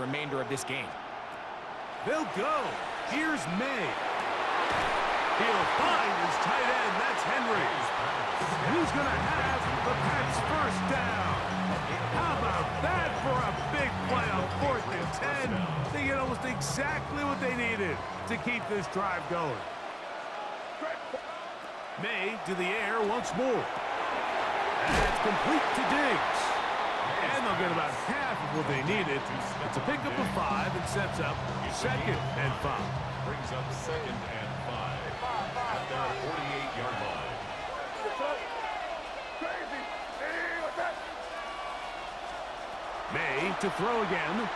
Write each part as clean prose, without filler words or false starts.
remainder of this game. They'll go. Here's Maye. He'll find his tight end. That's Henry. And he's going to have the Pats first down. How about that for a big play on 4th and 10? They get almost exactly what they needed to keep this drive going. Maye to the air once more. That's complete to Diggs. And they'll get about half of what they needed. It's a pickup of 5 and sets up 2nd and 5. Brings up 2nd and 5 at their 48-yard line. Maye to throw again.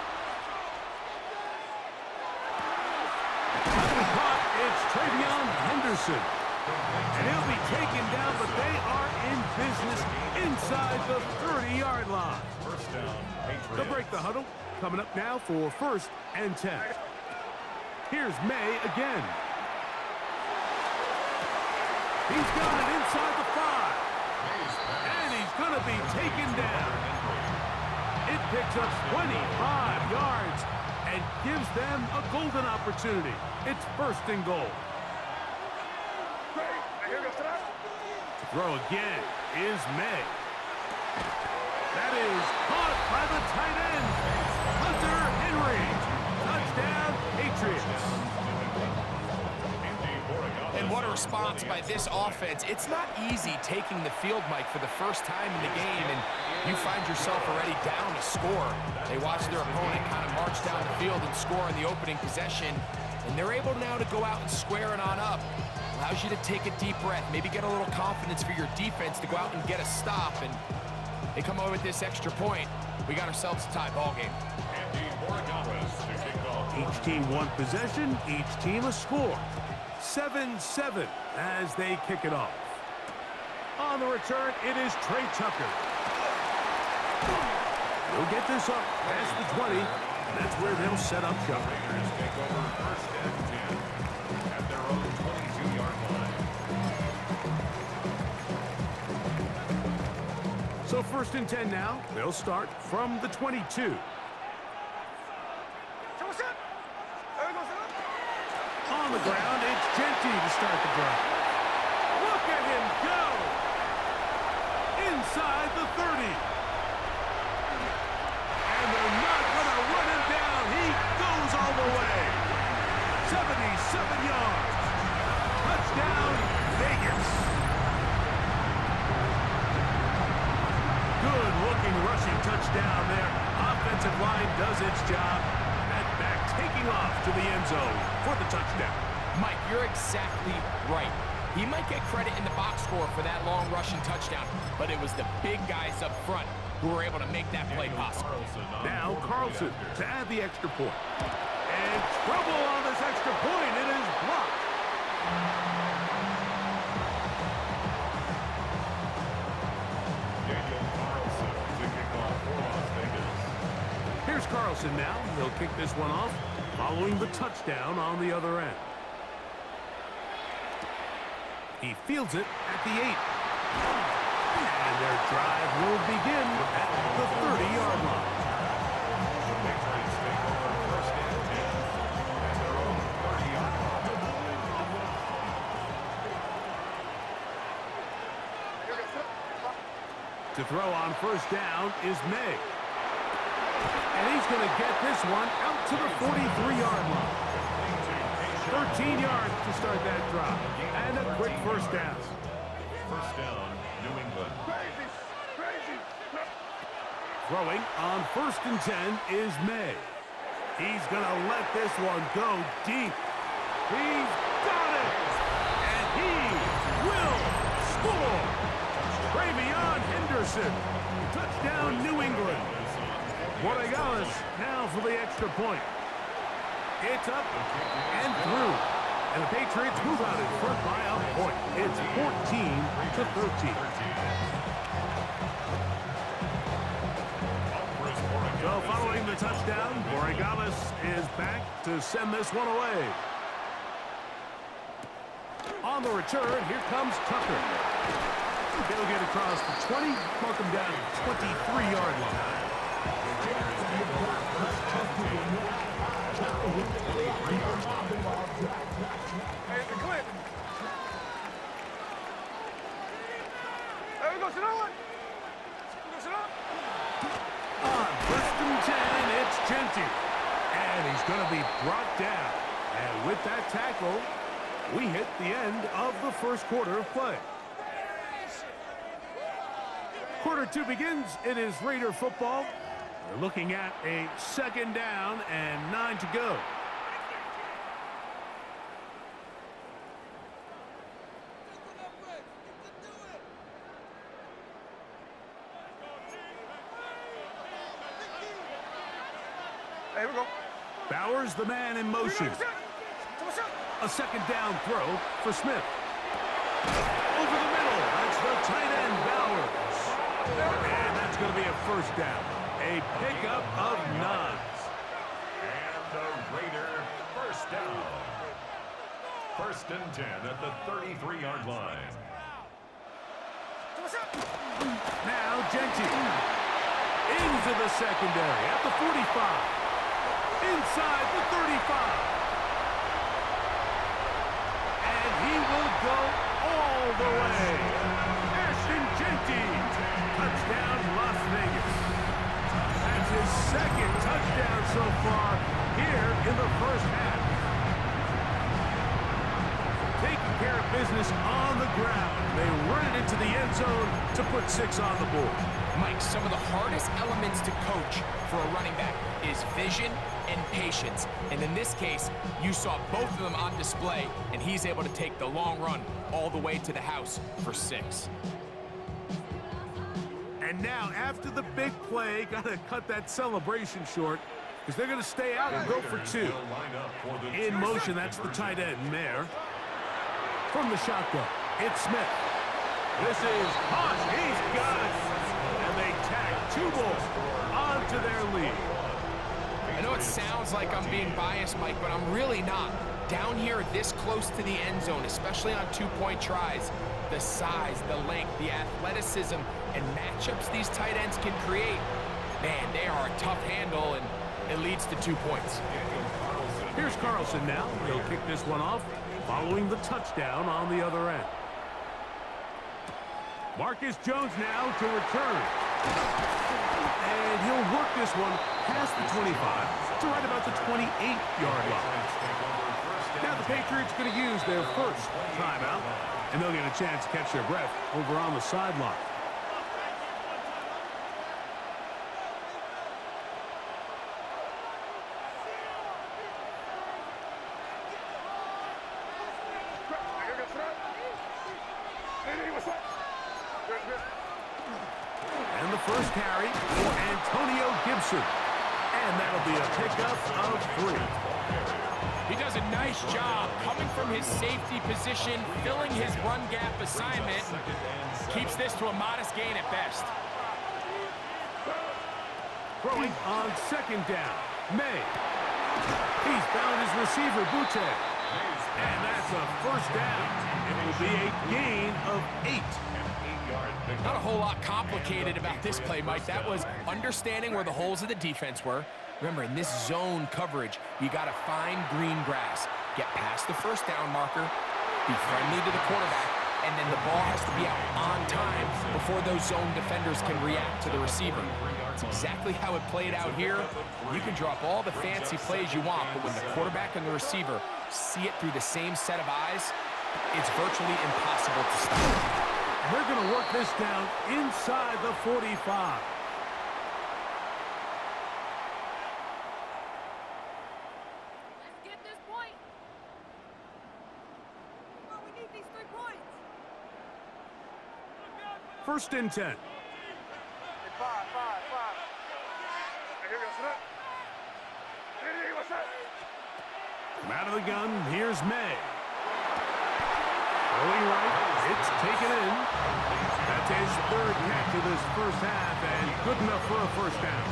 Caught, it's Travion Henderson. And he'll be taken down, but they are in business inside the 30-yard line. First down, Patriots. They'll break the huddle. Coming up now for 1st and 10. Here's Maye again. He's got it inside the 5. And he's going to be taken down. It picks up 25 yards and gives them a golden opportunity. It's 1st and goal. To throw again is Maye. That is caught by the tight end, Hunter Henry. Touchdown, Patriots. And what a response by this offense. It's not easy taking the field, Mike, for the first time in the game, and you find yourself already down a score. They watch their opponent kind of march down the field and score in the opening possession, and they're able now to go out and square it on up. Allows you to take a deep breath, maybe get a little confidence for your defense to go out and get a stop, and they come away with this extra point. We got ourselves a tie ball game. Each team one possession, each team a score. 7-7 as they kick it off. On the return, it is Trey Tucker. He'll get this up past the 20, and that's where they'll set up shop. Raiders take over 1st and 10 at their own 22-yard line. So 1st and 10 now. They'll start from the 22. On the ground, it's Genty to start the drive. Look at him go! Inside the 30. And they're not going to run him down. He goes all the way. 77 yards. Touchdown, Vegas. Good-looking rushing touchdown there. Offensive line does its job. That back taking off to the end zone for the touchdown. Mike, you're exactly right. He might get credit in the box score for that long rushing touchdown, but it was the big guys up front who were able to make that play possible. Now Carlson to add the extra point. And trouble on this extra point. It is blocked. Here's Carlson now. He'll kick this one off following the touchdown on the other end. He fields it at the 8. And their drive will begin at the 30-yard line. The Patriots take over 1st and 10 at their own 30-yard line. To throw on 1st down is Maye. And he's going to get this one out to the 43-yard line. 13 yards to start that drive. And a quick 1st down. 1st down, New England. Throwing on 1st and 10 is Maye. He's going to let this one go deep. He's got it! And he will score! Travion Henderson. Touchdown, New England. Borregales now for the extra point. It's up and through. And the Patriots move out in front by a point. It's 14-13. So following the touchdown, Borregales is back to send this one away. On the return, here comes Tucker. He'll get across the 20, mark him down at the 23-yard line. be brought down. And with that tackle, we hit the end of the first quarter of play. Quarter 2 begins. It is Raider football. We're looking at a 2nd down and 9 to go. Hey, we go. Bowers, the man in motion. A 2nd down throw for Smith. Over the middle. That's the tight end, Bowers. And that's going to be a 1st down. A pickup of 9. And the Raider 1st down. 1st and 10 at the 33-yard line. Now Genty. Into the secondary at the 45. Inside the 35. And he will go all the way. Ashton Genty. Touchdown, Las Vegas. That's his 2nd touchdown so far here in the 1st half. Taking care of business on the ground. They run it into the end zone to put 6 on the board. Mike, some of the hardest elements to coach for a running back is vision and patience. And in this case, you saw both of them on display, and he's able to take the long run all the way to the house for 6. And now, after the big play, got to cut that celebration short because they're going to stay out and go for 2. In motion, that's the tight end, Maye. From the shotgun, it's Smith. This is Hunt. He's got it. And they tag 2 more onto their lead. I know it sounds like I'm being biased, Mike, but I'm really not. Down here this close to the end zone, especially on 2-point tries, the size, the length, the athleticism, and matchups these tight ends can create, man, they are a tough handle, and it leads to 2 points. Here's Carlson now. He'll kick this one off, following the touchdown on the other end. Marcus Jones now to return. And he'll work this one past the 25 to right about the 28-yard line. Now the Patriots going to use their 1st timeout, and they'll get a chance to catch their breath over on the sideline. And the 1st carry for Antonio Gibson. And that'll be a pickup of 3. He does a nice job coming from his safety position, filling his run gap assignment. Keeps this to a modest gain at best. Throwing on 2nd down, Maye. He's found his receiver, Butte. And that's a 1st down. It will be a gain of 8. Not a whole lot complicated about this play, Mike. That was understanding where the holes of the defense were. Remember, in this zone coverage, you got to find green grass. Get past the 1st down marker, be friendly to the quarterback, and then the ball has to be out on time before those zone defenders can react to the receiver. That's exactly how it played out here. You can drop all the fancy plays you want, but when the quarterback and the receiver see it through the same set of eyes, it's virtually impossible to stop. They're going to work this down inside the 45. Let's get this point. Oh, we need these 3 points. 1st and 10. 5. From out of the gun, here's Maye. Going right, it's taken in. That's his 3rd catch of this 1st half, and good enough for a 1st down.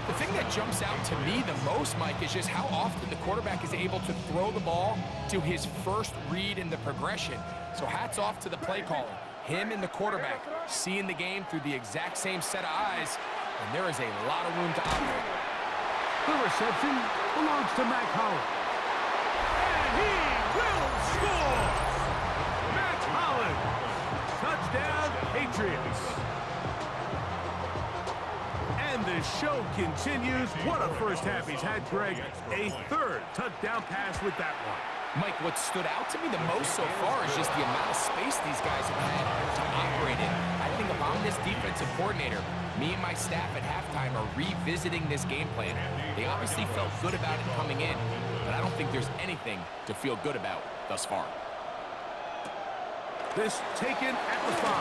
The thing that jumps out to me the most, Mike, is just how often the quarterback is able to throw the ball to his 1st read in the progression. So hats off to the play caller. Him and the quarterback seeing the game through the exact same set of eyes, and there is a lot of room to operate. The reception belongs to Mac Holland. And he will score! Mac Holland! Touchdown, Patriots! And the the show continues. What a first half he's had, Greg. A third touchdown pass with that one. Mike, what stood out to me the most so far is just the amount of space these guys have had to operate in. I think if I'm this defensive coordinator, me and my staff at halftime are revisiting this game plan. They obviously felt good about it coming in, but I don't think there's anything to feel good about thus far. This taken at the 5.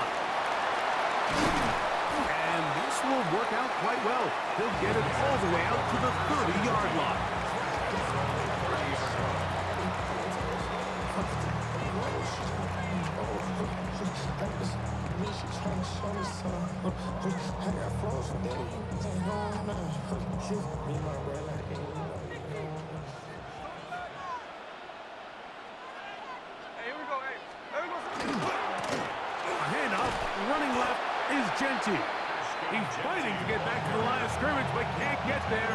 And this will work out quite well. They'll get it all the way out to the 30-yard line. Running left is Genty. He's fighting to get back to the line of scrimmage, but can't get there.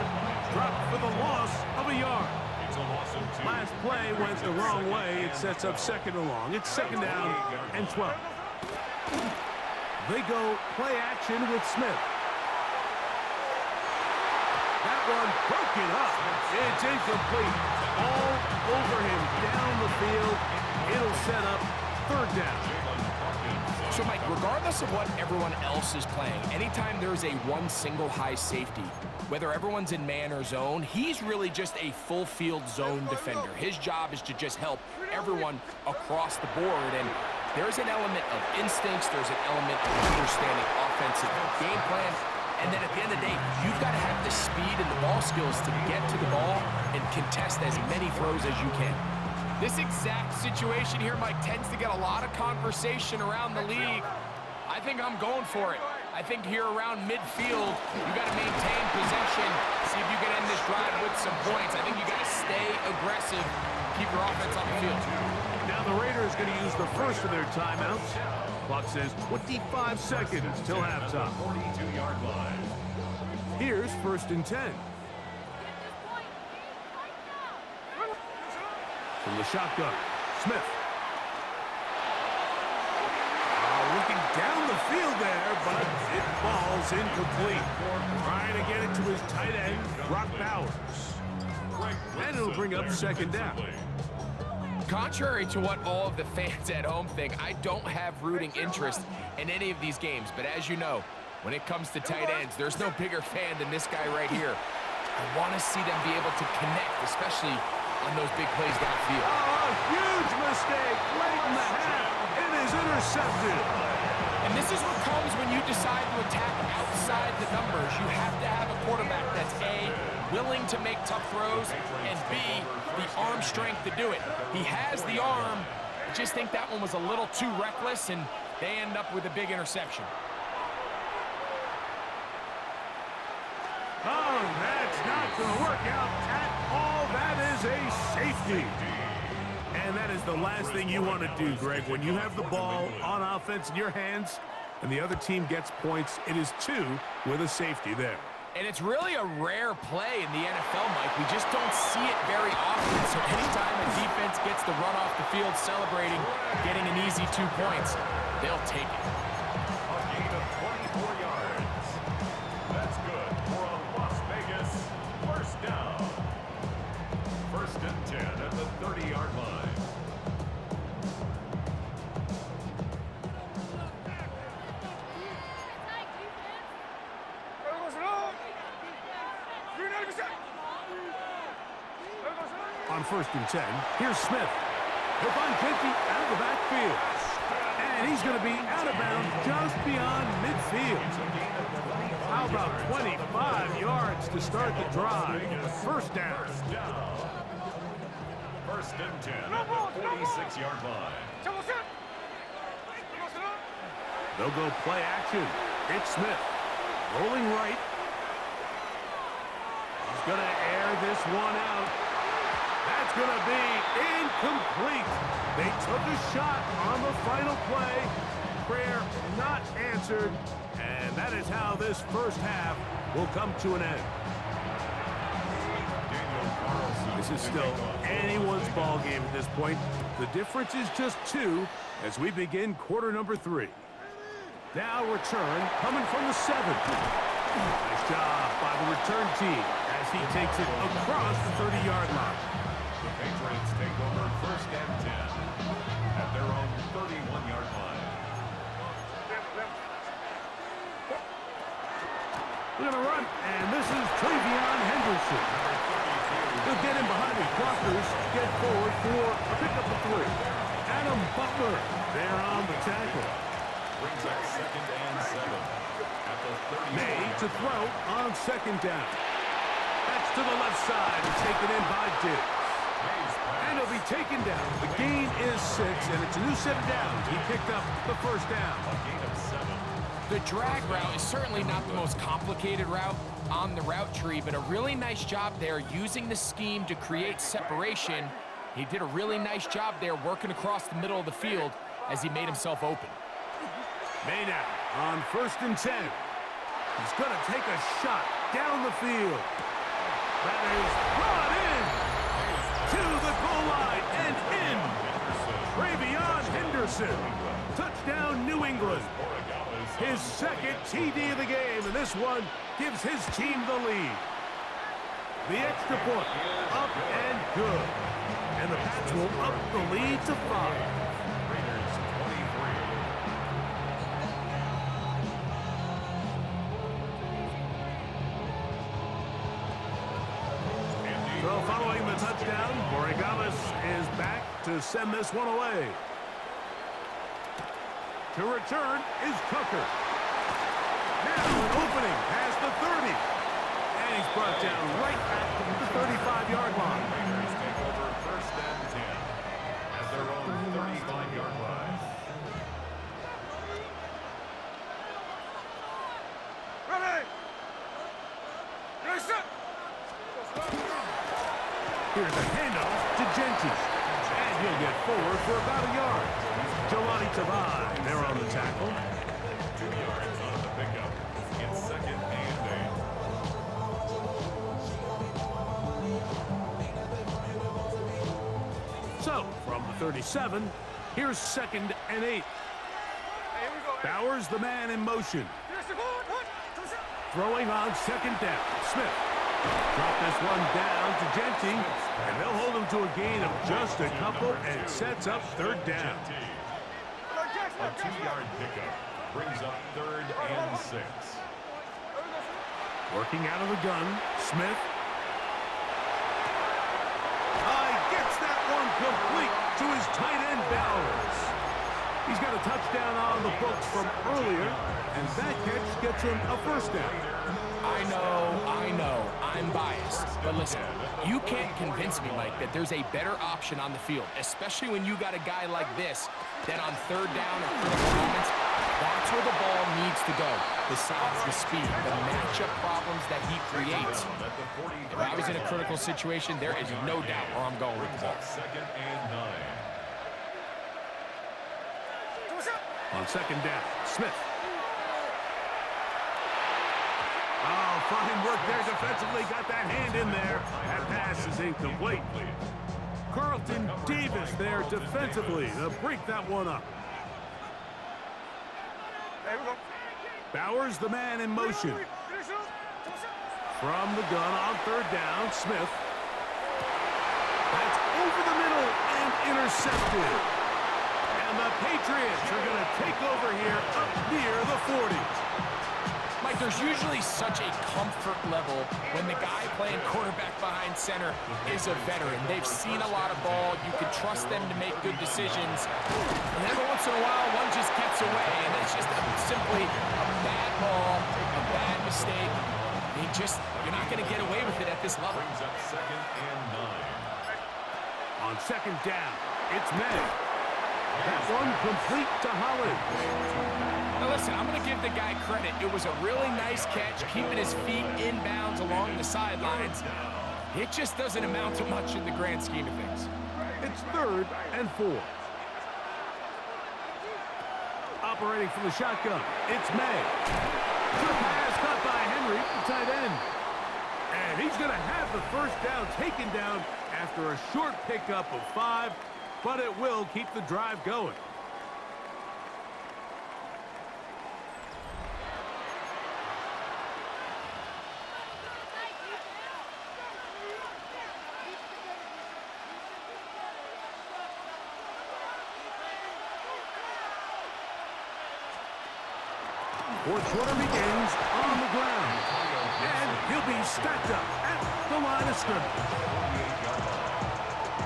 Dropped for the loss of a yard. Last play went the wrong way. It sets up second and long. It's second down and 12. They go play action with Smith. That one broken up. It's incomplete. All over him down the field. It'll set up third down. So, Mike, regardless of what everyone else is playing, anytime there's a one single high safety, whether everyone's in man or zone, he's really just a full field zone defender. His job is to just help everyone across the board, and there's an element of instincts, there's an element of understanding offensive game plan, and then at the end of the day, you've got to have the speed and the ball skills to get to the ball and contest as many throws as you can. This exact situation here, Mike, tends to get a lot of conversation around the league. I think I'm going for it. I think here around midfield, you got to maintain possession, see if you can end this drive with some points. I think you got to stay aggressive, keep your offense on the field. Now the Raiders going to use the first of their timeouts. Clock says 25 seconds till halftime. 42-yard line. Here's 1st and 10. From the shotgun, Smith. Looking down the field there, but it falls incomplete. Trying to get it to his tight end, Brock Bowers. And it'll bring up second down. Contrary to what all of the fans at home think, I don't have rooting interest in any of these games. But as you know, when it comes to tight ends, there's no bigger fan than this guy right here. I want to see them be able to connect, especially on those big plays downfield. Oh, a huge mistake late in the half. It is intercepted. And this is what comes when you decide to attack outside the numbers. You have to have a quarterback that's A, willing to make tough throws, and B, the arm strength to do it. He has the arm. I just think that one was a little too reckless, and they end up with a big interception. Oh, that's not going to work out at all. That is a safety. And that is the last thing you want to do, Greg. When you have the ball on offense in your hands and the other team gets points, it is 2 with a safety there. And it's really a rare play in the NFL, Mike. We just don't see it very often. So anytime a defense gets the run off the field celebrating, getting an easy 2 points, they'll take it. A gain of 24 yards. That's good for a Las Vegas first down. 1st and 10 at the 30-yard line. On 1st and 10, here's Smith. He'll find Genty out of the backfield. And he's going to be out of bounds just beyond midfield. How about 25 yards to start the drive? First down. 1st and 10 at the 46-yard line. They'll go play action. It's Smith. Rolling right. He's going to air this one out. That's going to be incomplete. They took a shot on the final play. Prayer not answered. And that is how this first half will come to an end. This is still anyone's ball game at this point. The difference is just 2 as we begin quarter number 3. Now return coming from the 7. Nice job by the return team as he takes it across the 30-yard line. The Patriots take over 1st and 10 at their own 31-yard line. We're going to run, and this is Travion Henderson. They'll get in behind his blockers, get forward for a pickup of 3. Adam Butler there on the tackle. Brings up 2nd and 7 at the 30. Maye to throw on 2nd down. That's to the left side and taken in by Diggs. And he'll be taken down. The gain is 6, and it's a new set of downs. He picked up the 1st down. A gain of 7. The drag route is certainly not the most complicated route on the route tree, but a really nice job there using the scheme to create separation. He did a really nice job there working across the middle of the field as he made himself open. Maye now on 1st and 10. He's going to take a shot down the field. That is brought in to the goal line and in. Travion Henderson. Touchdown, New England. His 2nd TD of the game, and this one gives his team the lead. The extra point, up and good. And the Pats will up the lead to 5. Raiders 23. So following the touchdown, Borregales is back to send this one away. To return is Tucker. Now an opening past the 30. And he's brought down right at the 35-yard line. Raiders take over 1st and 10 at their own 35-yard line. Here's a handoff to Genty. And he'll get forward for about a yard. Jelani Tavai there on the tackle. 2 yards on the pickup. It's 2nd and 8. So, from the 37, here's 2nd and 8. Bowers the man in motion. Throwing on 2nd down. Smith. Drop this one down to Genty, and they'll hold him to a gain of just a couple and sets up 3rd down. A 2-yard pickup brings up 3rd and 6. Working out of the gun, Smith. Gets that one complete to his tight end, Bowers. He's got a touchdown on the books from earlier, and that catch gets him a 1st down. I know, I'm biased. But listen, you can't convince me, Mike, that there's a better option on the field, especially when you got a guy like this, that on 3rd down or critical moments, that's where the ball needs to go. Besides the speed, the matchup problems that he creates. If I was in a critical situation, there is no doubt where I'm going with the ball. 2nd and 9. On 2nd down, Smith. Oh, fine work there defensively. Got that hand in there. That pass is incomplete. Carlton Davis there defensively to break that one up. Bowers the man in motion. From the gun on 3rd down, Smith. That's over the middle and intercepted. And the Patriots are going to take over here up near the 40. Mike, there's usually such a comfort level when the guy playing quarterback behind center is a veteran. They've seen a lot of ball. You can trust them to make good decisions. And every once in a while, one just gets away, and it's just simply a bad ball, a bad mistake. You're not going to get away with it at this level. Brings up 2nd and 9. On 2nd down, it's Maye. That one complete to Holland. Now listen, I'm going to give the guy credit. It was a really nice catch, keeping his feet inbounds along the sidelines. It just doesn't amount to much in the grand scheme of things. It's 3rd and 4. Operating from the shotgun, it's Maye. Good pass caught by Henry, the tight end. And he's going to have the 1st down taken down after a short pickup of 5, but it will keep the drive going. Fourth quarter begins on the ground. And he'll be stacked up at the line of scrimmage.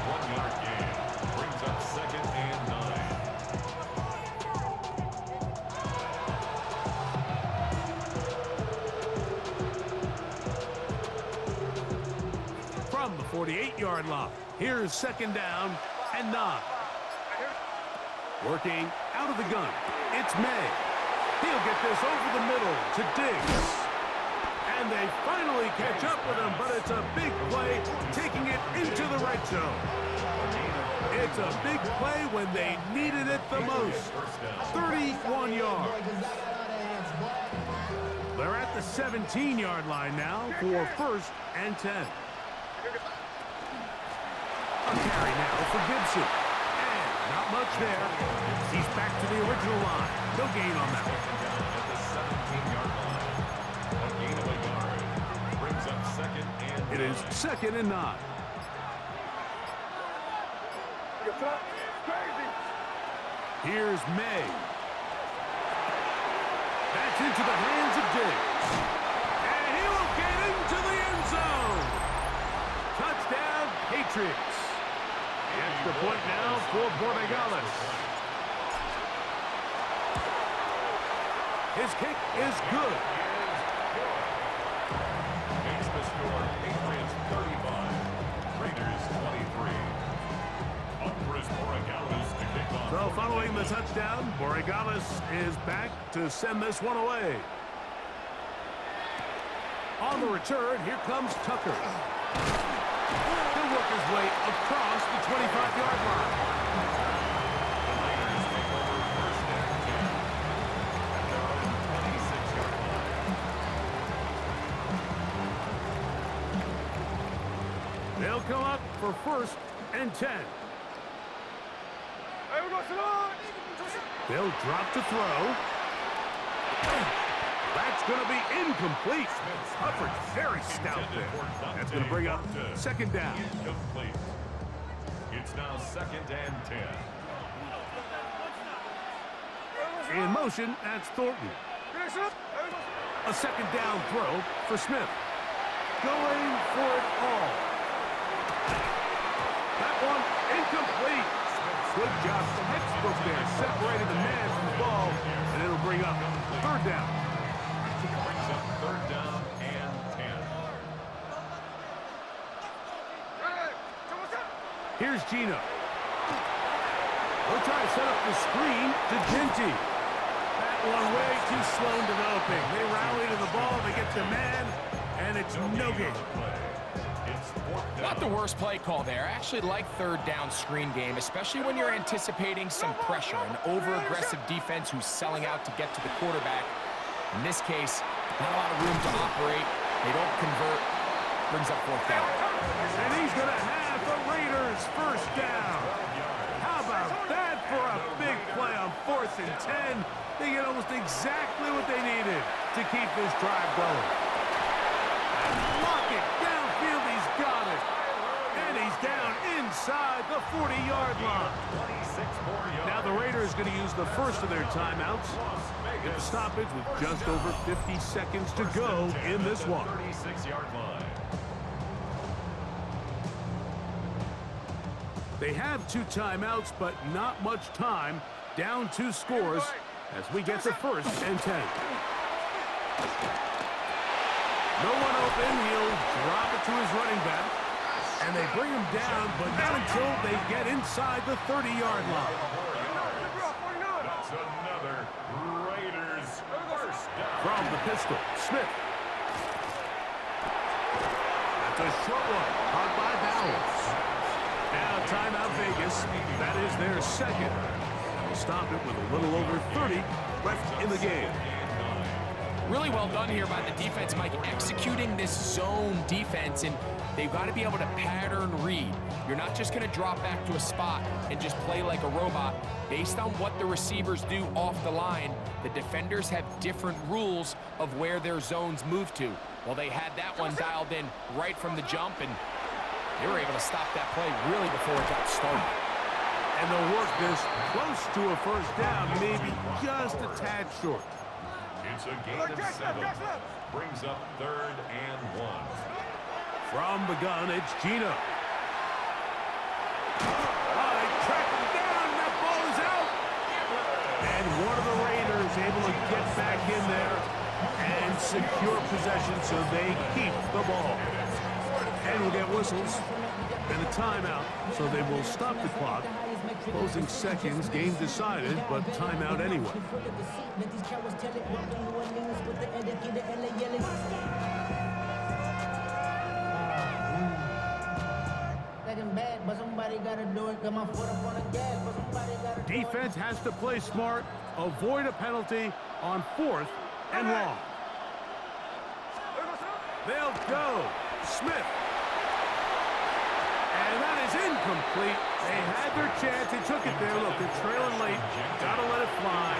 1-yard gain brings up 2nd and 9. From the 48-yard line, here's 2nd down and 9. Working out of the gun, it's Maye. He'll get this over the middle to Diggs. And they finally catch up with him, but it's a big play, taking it into the red zone. It's a big play when they needed it the most. 31 yards. They're at the 17-yard line now for 1st and 10. A carry now for Gibson. And not much there. He's back to the original line. No gain on that one. At the 17-yard line. A gain of a yard brings up 2nd and 9. It is 2nd and 9. Here's Maye. That's into the hands of Diggs. And he will get into the end zone. Touchdown, Patriots. Extra point now for Borregales. His kick is good. Makes the score Patriots 35, Raiders 23. Up for his Borregales to kick off. So following the touchdown, Borregales is back to send this one away. On the return, here comes Tucker. He'll work his way across the 25-yard line. The Raiders take over 1st and 10 at their own 26-yard line. They'll come up for 1st and 10. They'll drop to throw. That's going to be incomplete. Hufford's very stout there. That's going to bring up 2nd down. Incomplete. It's now 2nd and 10. In motion, that's Thornton. A 2nd down throw for Smith. Going for it all. That one incomplete. Good job. Textbook there. Separated the man from the ball, and it'll bring up 3rd down. Brings up 3rd down and 10. Here's Gino. They'll try to set up the screen to Genty. That one way too slow in developing. They rally to the ball, they get the man, and it's no gain. It's 4th down. Not the worst play call there. I actually like 3rd down screen game, especially when you're anticipating some pressure, an over-aggressive defense who's selling out to get to the quarterback. In this case, not a lot of room to operate. They don't convert. Brings up 4th down. And he's going to have the Raiders 1st down. How about that for a big play on 4th and 10? They get almost exactly what they needed to keep this drive going. Lock it downfield, he's got it. And he's down inside the 40-yard line. 26 more yards. Now the Raiders going to use the first of their timeouts. Get the stoppage with just over 50 seconds to go in this one. 36-yard line. They have 2 timeouts, but not much time. Down 2 scores as we get to 1st and 10. No one open. He'll drop it to his running back. And they bring him down, but not until they get inside the 30-yard line. That's another Raiders 1st down. From the pistol, Smith. That's a short one, caught by Bowers. Now timeout Vegas. That is their 2nd. They'll stop it with a little over 30 left in the game. Really well done here by the defense, Mike, executing this zone defense, and they've got to be able to pattern read. You're not just going to drop back to a spot and just play like a robot. Based on what the receivers do off the line, the defenders have different rules of where their zones move to. Well, they had that one dialed in right from the jump, and they were able to stop that play really before it got started. And they'll work this close to a 1st down, maybe just a tad short. It's a gain of 7. Brings up 3rd and 1. From the gun, it's Gino. They track him down, and that ball is out. And one of the Raiders able to get back in there and secure possession so they keep the ball. And we'll get whistles and a timeout, so they will stop the clock. Closing seconds, game decided, but timeout anyway. Defense has to play smart, avoid a penalty on 4th and long. They'll go. Smith. And that is incomplete. They had their chance. They took it there. Look, they're trailing late. Got to let it fly.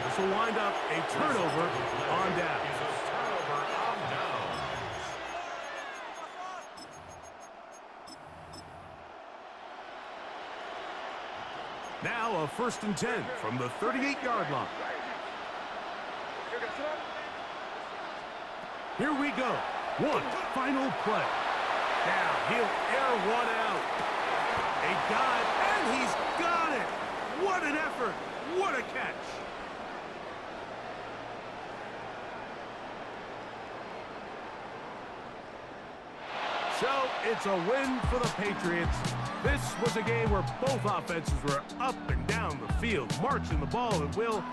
This will wind up a turnover on down. Now a 1st and 10 from the 38-yard line. Here we go. One final play. Now he'll air one out. A dive, and he's got it. What an effort. What a catch. So it's a win for the Patriots. This was a game where both offenses were up and down the field, marching the ball at will.